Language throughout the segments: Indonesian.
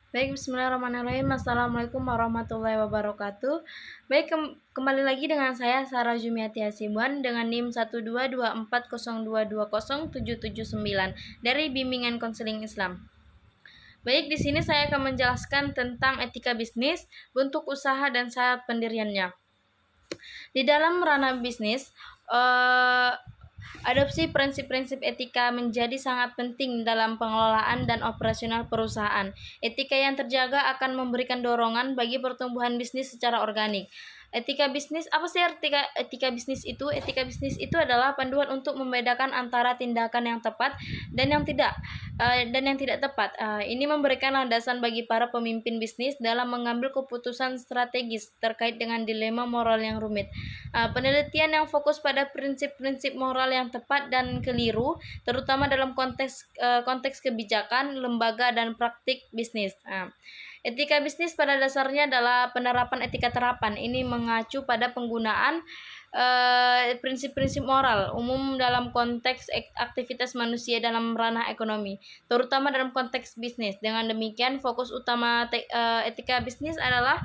Baik, bismillahirrahmanirrahim. Assalamualaikum warahmatullahi wabarakatuh. Baik, kembali lagi dengan saya Sarah Jumiati Hasibuan dengan NIM 12240220779 dari Bimbingan Konseling Islam. Baik, di sini saya akan menjelaskan tentang etika bisnis, bentuk usaha dan syarat pendiriannya. Di dalam ranah bisnis, adopsi prinsip-prinsip etika menjadi sangat penting dalam pengelolaan dan operasional perusahaan. Etika yang terjaga akan memberikan dorongan bagi pertumbuhan bisnis secara organik. Etika bisnis, apa sih etika bisnis itu? Etika bisnis itu adalah panduan untuk membedakan antara tindakan yang tepat dan yang tidak tepat. Ini memberikan landasan bagi para pemimpin bisnis dalam mengambil keputusan strategis terkait dengan dilema moral yang rumit. Penelitian yang fokus pada prinsip-prinsip moral yang tepat dan keliru, terutama dalam konteks kebijakan, lembaga, dan praktik bisnis. Etika bisnis pada dasarnya adalah penerapan etika terapan. Ini mengacu pada penggunaan prinsip-prinsip moral umum dalam konteks aktivitas manusia dalam ranah ekonomi, terutama dalam konteks bisnis. Dengan demikian, fokus utama etika bisnis adalah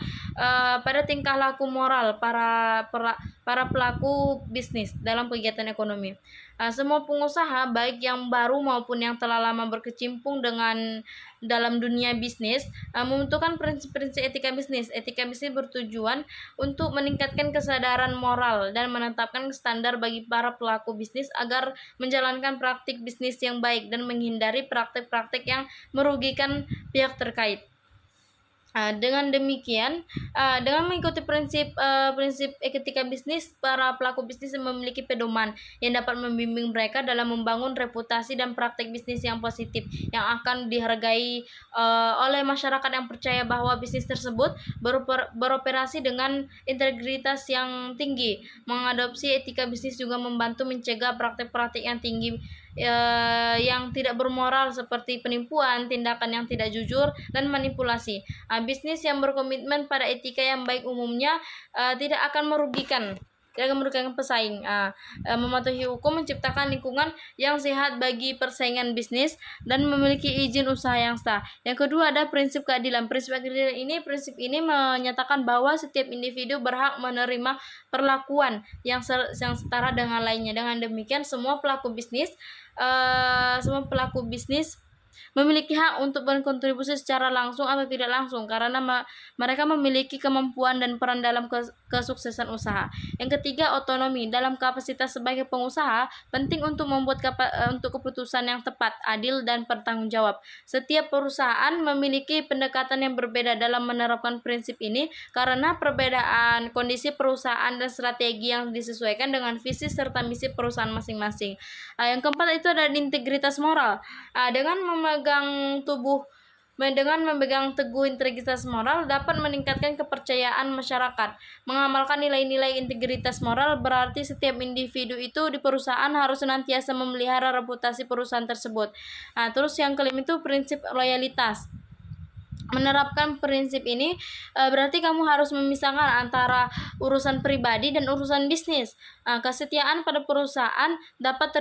pada tingkah laku moral para pelaku bisnis dalam kegiatan ekonomi. Semua pengusaha, baik yang baru maupun yang telah lama berkecimpung dalam dunia bisnis, membutuhkan prinsip-prinsip etika bisnis. Etika bisnis bertujuan untuk meningkatkan kesadaran moral dan menetapkan standar bagi para pelaku bisnis agar menjalankan praktik bisnis yang baik dan menghindari praktik-praktik yang merugikan pihak terkait. Dengan demikian, dengan mengikuti prinsip etika bisnis, para pelaku bisnis memiliki pedoman yang dapat membimbing mereka dalam membangun reputasi dan praktik bisnis yang positif, yang akan dihargai oleh masyarakat yang percaya bahwa bisnis tersebut beroperasi dengan integritas yang tinggi. Mengadopsi etika bisnis juga membantu mencegah praktik-praktik yang tinggi yang tidak bermoral seperti penipuan, tindakan yang tidak jujur, dan manipulasi. Bisnis yang berkomitmen pada etika yang baik umumnya tidak akan merugikan pesaing. Mematuhi hukum, menciptakan lingkungan yang sehat bagi persaingan bisnis, dan memiliki izin usaha yang sah. Yang kedua ada prinsip keadilan. Prinsip ini menyatakan bahwa setiap individu berhak menerima perlakuan yang setara dengan lainnya. Dengan demikian, semua pelaku bisnis memiliki hak untuk berkontribusi secara langsung atau tidak langsung karena mereka memiliki kemampuan dan peran dalam kesuksesan usaha. Yang ketiga, otonomi. Dalam kapasitas sebagai pengusaha, penting untuk membuat untuk keputusan yang tepat, adil, dan bertanggung jawab. Setiap perusahaan memiliki pendekatan yang berbeda dalam menerapkan prinsip ini karena perbedaan kondisi perusahaan dan strategi yang disesuaikan dengan visi serta misi perusahaan masing-masing. Yang keempat itu adalah integritas moral. Dengan memegang teguh integritas moral dapat meningkatkan kepercayaan masyarakat. Mengamalkan nilai-nilai integritas moral berarti setiap individu itu di perusahaan harus senantiasa memelihara reputasi perusahaan tersebut. Terus yang kelima itu prinsip loyalitas. Menerapkan prinsip ini berarti kamu harus memisahkan antara urusan pribadi dan urusan bisnis. Kesetiaan pada perusahaan dapat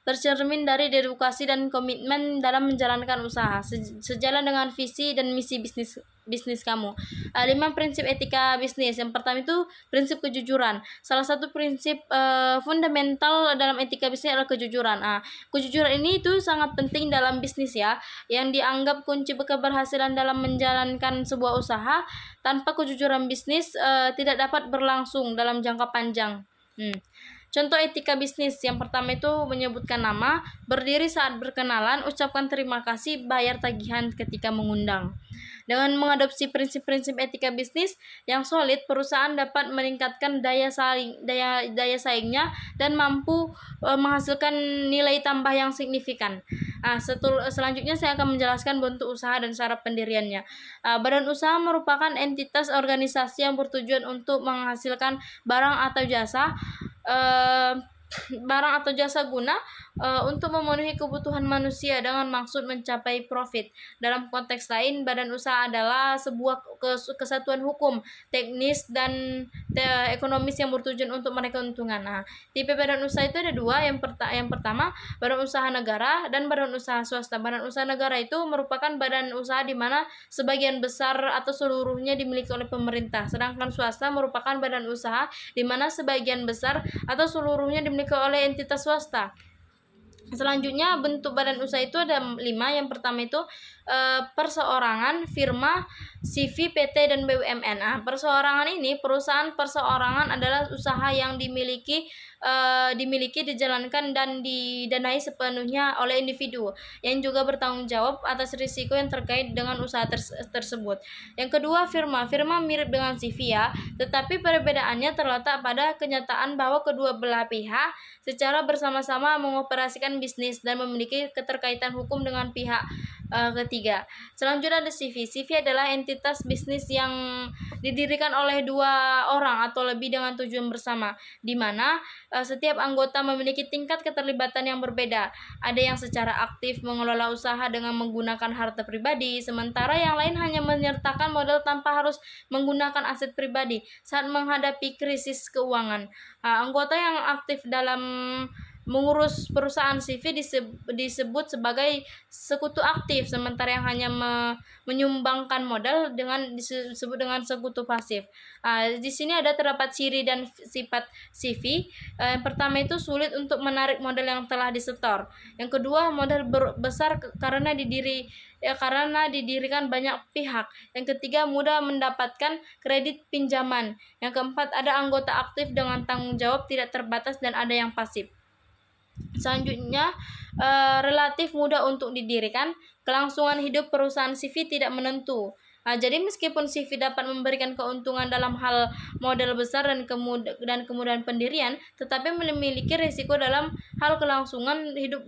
tercermin dari dedikasi dan komitmen dalam menjalankan usaha sejalan dengan visi dan misi bisnis kamu. 5 prinsip etika bisnis. Yang pertama itu prinsip kejujuran. Salah satu prinsip fundamental dalam etika bisnis adalah kejujuran. Kejujuran ini itu sangat penting dalam bisnis ya, yang dianggap kunci keberhasilan dalam menjalankan sebuah usaha. Tanpa kejujuran bisnis tidak dapat berlangsung dalam jangka panjang. Contoh etika bisnis yang pertama itu menyebutkan nama, berdiri saat berkenalan, ucapkan terima kasih, bayar tagihan ketika mengundang. Dengan mengadopsi prinsip-prinsip etika bisnis yang solid, perusahaan dapat meningkatkan daya saingnya dan mampu menghasilkan nilai tambah yang signifikan. Selanjutnya saya akan menjelaskan bentuk usaha dan syarat pendiriannya. Badan usaha merupakan entitas organisasi yang bertujuan untuk menghasilkan barang atau jasa barang atau jasa guna untuk memenuhi kebutuhan manusia dengan maksud mencapai profit. Dalam konteks lain, badan usaha adalah sebuah kesatuan hukum, teknis dan ekonomis yang bertujuan untuk meraih keuntungan. Nah, tipe badan usaha itu ada dua. Yang pertama, badan usaha negara dan badan usaha swasta. Badan usaha negara itu merupakan badan usaha di mana sebagian besar atau seluruhnya dimiliki oleh pemerintah. Sedangkan swasta merupakan badan usaha di mana sebagian besar atau seluruhnya dimiliki oleh entitas swasta. Selanjutnya bentuk badan usaha itu ada 5. Yang pertama itu perseorangan, firma, CV, PT, dan BUMN. Nah, perseorangan ini perusahaan perseorangan adalah usaha yang dimiliki, dijalankan dan didanai sepenuhnya oleh individu yang juga bertanggung jawab atas risiko yang terkait dengan usaha tersebut. Yang kedua, firma. Firma mirip dengan CV ya, tetapi perbedaannya terletak pada kenyataan bahwa kedua belah pihak secara bersama-sama mengoperasikan bisnis dan memiliki keterkaitan hukum dengan pihak ketiga. Selanjutnya ada CV. CV adalah entitas bisnis yang didirikan oleh 2 orang atau lebih dengan tujuan bersama, di mana setiap anggota memiliki tingkat keterlibatan yang berbeda. Ada yang secara aktif mengelola usaha dengan menggunakan harta pribadi, sementara yang lain hanya menyertakan modal tanpa harus menggunakan aset pribadi saat menghadapi krisis keuangan. Anggota yang aktif dalam mengurus perusahaan CV disebut sebagai sekutu aktif, sementara yang hanya menyumbangkan modal disebut dengan sekutu pasif. Di sini terdapat ciri dan sifat CV. Yang pertama itu sulit untuk menarik modal yang telah disetor. Yang kedua, modal besar karena didirikan banyak pihak. Yang ketiga, mudah mendapatkan kredit pinjaman. Yang keempat, ada anggota aktif dengan tanggung jawab tidak terbatas dan ada yang pasif. Selanjutnya, relatif mudah untuk didirikan. Kelangsungan hidup perusahaan CV tidak menentu. Jadi meskipun CV dapat memberikan keuntungan dalam hal modal besar dan kemudahan pendirian, tetapi memiliki risiko dalam hal kelangsungan hidup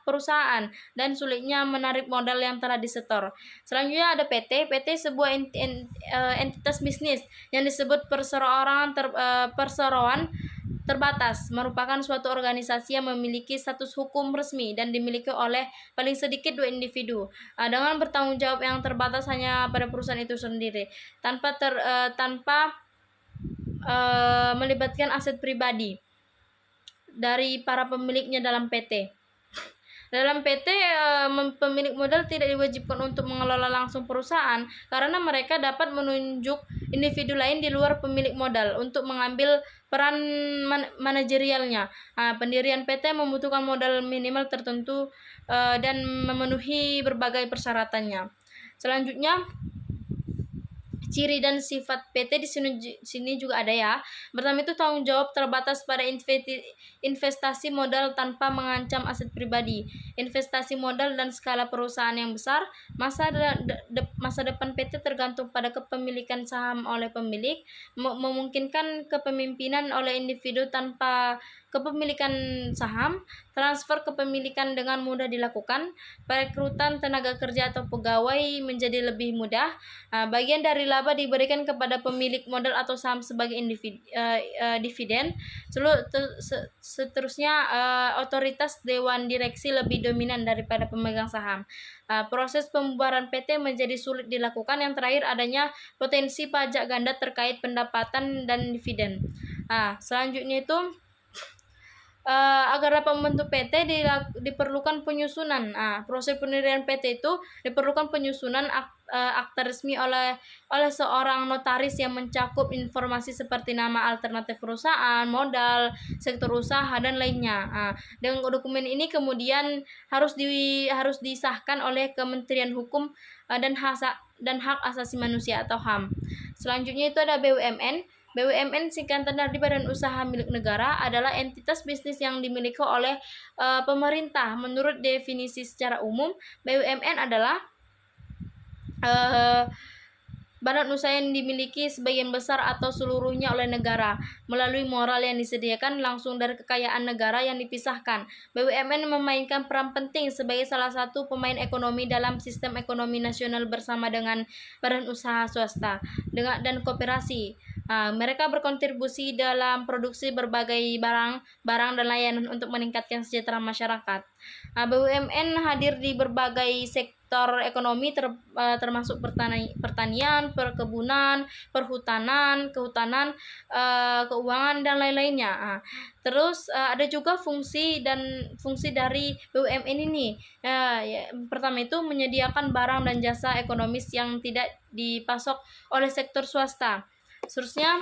perusahaan dan sulitnya menarik modal yang telah disetor. Selanjutnya ada PT. PT sebuah entitas bisnis yang disebut perseroan terbatas, merupakan suatu organisasi yang memiliki status hukum resmi dan dimiliki oleh paling sedikit 2 individu, dengan bertanggung jawab yang terbatas hanya pada perusahaan itu sendiri, tanpa melibatkan aset pribadi dari para pemiliknya dalam PT. Dalam PT, pemilik modal tidak diwajibkan untuk mengelola langsung perusahaan karena mereka dapat menunjuk individu lain di luar pemilik modal untuk mengambil peran manajerialnya. Pendirian PT membutuhkan modal minimal tertentu dan memenuhi berbagai persyaratannya. Selanjutnya, ciri dan sifat PT di sini juga ada ya. Pertama itu tanggung jawab terbatas pada investasi modal tanpa mengancam aset pribadi. Investasi modal dan skala perusahaan yang besar, masa depan PT tergantung pada kepemilikan saham oleh pemilik, memungkinkan kepemimpinan oleh individu tanpa kepemilikan saham, transfer kepemilikan dengan mudah dilakukan, perekrutan tenaga kerja atau pegawai menjadi lebih mudah, bagian dari laba diberikan kepada pemilik modal atau saham sebagai dividen. Seterusnya, otoritas dewan direksi lebih dominan daripada pemegang saham. Proses pembubaran PT menjadi sulit dilakukan. Yang terakhir, adanya potensi pajak ganda terkait pendapatan dan dividen. Selanjutnya itu, agar dapat membentuk PT diperlukan penyusunan. Proses pendirian PT itu diperlukan penyusunan akta resmi oleh seorang notaris yang mencakup informasi seperti nama alternatif perusahaan, modal, sektor usaha dan lainnya. Dengan dokumen ini kemudian harus disahkan oleh Kementerian Hukum dan Hak Asasi Manusia atau HAM. Selanjutnya itu ada BUMN. BUMN singkatan dari Badan Usaha Milik Negara adalah entitas bisnis yang dimiliki oleh pemerintah. Menurut definisi secara umum, BUMN adalah badan usaha yang dimiliki sebagian besar atau seluruhnya oleh negara melalui modal yang disediakan langsung dari kekayaan negara yang dipisahkan. BUMN memainkan peran penting sebagai salah satu pemain ekonomi dalam sistem ekonomi nasional bersama dengan badan usaha swasta dan koperasi. Mereka berkontribusi dalam produksi berbagai barang dan layanan untuk meningkatkan kesejahteraan masyarakat. BUMN hadir di berbagai sektor ekonomi termasuk pertanian, perkebunan, perhutanan, kehutanan, keuangan dan lain-lainnya. Terus ada juga fungsi dari BUMN ini. Yang pertama itu menyediakan barang dan jasa ekonomis yang tidak dipasok oleh sektor swasta. Seterusnya,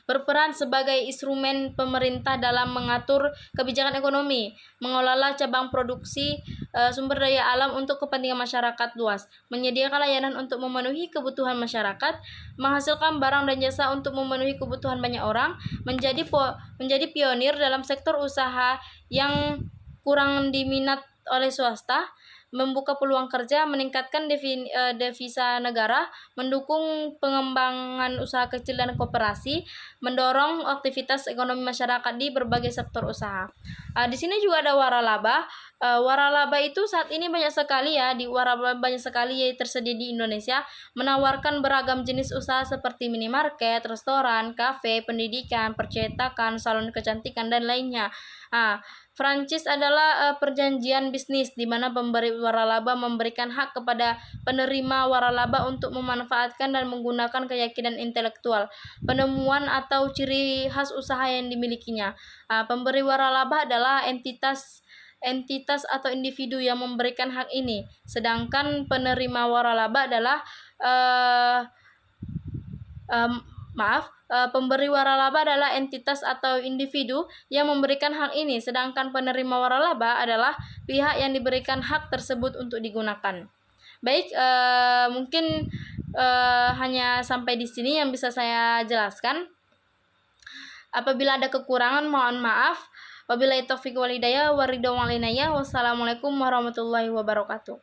berperan sebagai instrumen pemerintah dalam mengatur kebijakan ekonomi, mengelola cabang produksi sumber daya alam untuk kepentingan masyarakat luas, menyediakan layanan untuk memenuhi kebutuhan masyarakat, menghasilkan barang dan jasa untuk memenuhi kebutuhan banyak orang, menjadi pionir dalam sektor usaha yang kurang diminat oleh swasta, membuka peluang kerja, meningkatkan devisa negara, mendukung pengembangan usaha kecil dan koperasi, mendorong aktivitas ekonomi masyarakat di berbagai sektor usaha. Di sini juga ada waralaba. Waralaba itu saat ini banyak sekali tersedia di Indonesia, menawarkan beragam jenis usaha seperti minimarket, restoran, kafe, pendidikan, percetakan, salon kecantikan dan lainnya. Franchise adalah perjanjian bisnis di mana pemberi waralaba memberikan hak kepada penerima waralaba untuk memanfaatkan dan menggunakan keyakinan intelektual, penemuan atau ciri khas usaha yang dimilikinya. Pemberi waralaba adalah entitas atau individu yang memberikan hak ini, sedangkan penerima waralaba adalah pemberi waralaba adalah entitas atau individu yang memberikan hak ini, sedangkan penerima waralaba adalah pihak yang diberikan hak tersebut untuk digunakan. Baik, mungkin hanya sampai di sini yang bisa saya jelaskan. Apabila ada kekurangan, mohon maaf. Wabillahi taufiq wal hidayah, wassalamualaikum warahmatullahi wabarakatuh.